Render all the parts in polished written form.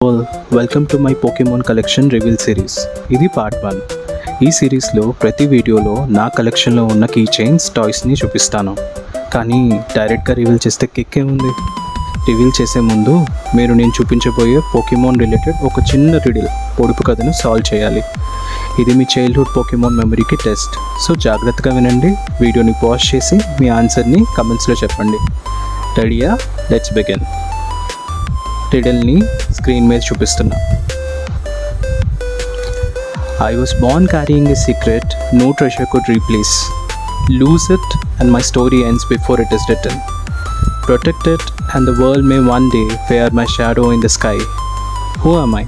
Well, welcome to my Pokemon collection reveal series. ఇది part 1. ఈ సిరీస్లో ప్రతి వీడియోలో నా కలెక్షన్లో ఉన్న కీ చైన్స్ టాయ్స్ని చూపిస్తాను. కానీ డైరెక్ట్గా రివీల్ చేస్తే కిక్కే ఉంది. రివీల్ చేసే ముందు మీరు నేను చూపించబోయే పోకెమాన్ రిలేటెడ్ ఒక చిన్న రిడిల్ పొడుపు కథను సాల్వ్ చేయాలి. ఇది మీ చైల్డ్హుడ్ పోకెమాన్ మెమరీకి టెస్ట్. సో జాగ్రత్తగా వినండి. వీడియోని పాజ్ చేసి మీ ఆన్సర్ని కమెంట్స్లో చెప్పండి. రెడీయా? Let's begin. రిడిల్ని స్క్రీన్ మీద చూపిస్తున్నా. I was born carrying a secret no treasure could replace. Lose it and my story ends before it is written. Protect it and the world may one day fear my shadow in the sky. Who am I?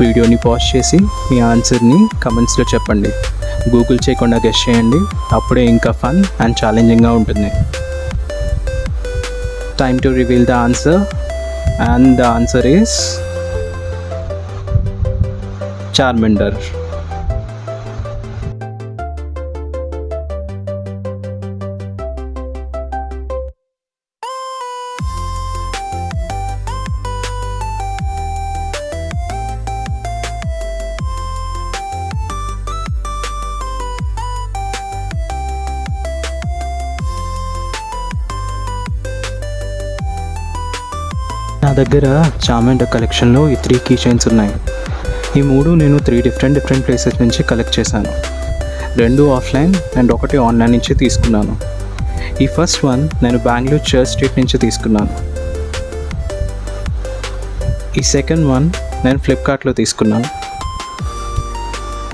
వీడియోని pause చేసి మీ ఆన్సర్ని కమెంట్స్లో చెప్పండి. Google చేయకుండా guess చేయండి. అప్పుడే ఇంకా fun and ఛాలెంజింగ్గా ఉంటుంది. Time to reveal the answer. And the answer is Charmander. నా దగ్గర చార్మాండర్ కలెక్షన్లో ఈ 3 కీ చైన్స్ ఉన్నాయి. ఈ 3 నేను 3 డిఫరెంట్ ప్లేసెస్ నుంచి కలెక్ట్ చేశాను. 2 ఆఫ్లైన్ అండ్ 1 ఆన్లైన్ నుంచి తీసుకున్నాను. ఈ ఫస్ట్ వన్ నేను బెంగళూరు చర్చ్ స్ట్రీట్ నుంచి తీసుకున్నాను. ఈ సెకండ్ వన్ నేను ఫ్లిప్కార్ట్లో తీసుకున్నాను.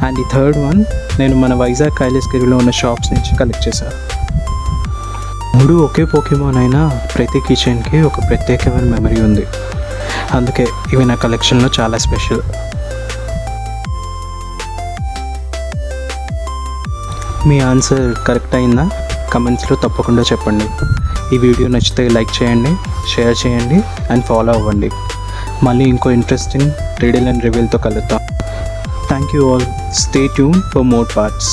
అండ్ ఈ థర్డ్ వన్ నేను మన వైజాగ్ కైలాసగిరిలో ఉన్న షాప్స్ నుంచి కలెక్ట్ చేశాను. 3 ఒకే పోకెమాన్ అయినా ప్రతి కీ చైన్కి ఒక ప్రత్యేకమైన మెమరీ ఉంది. అందుకే ఇవి నా కలెక్షన్లో చాలా స్పెషల్. మీ ఆన్సర్ కరెక్ట్ అయిందా? కమెంట్స్లో తప్పకుండా చెప్పండి. ఈ వీడియో నచ్చితే లైక్ చేయండి, షేర్ చేయండి అండ్ ఫాలో అవ్వండి. మళ్ళీ ఇంకో ఇంట్రెస్టింగ్ రిడిల్ అండ్ రివీల్తో కలుద్దాం. Thank you all. Stay tune for more parts.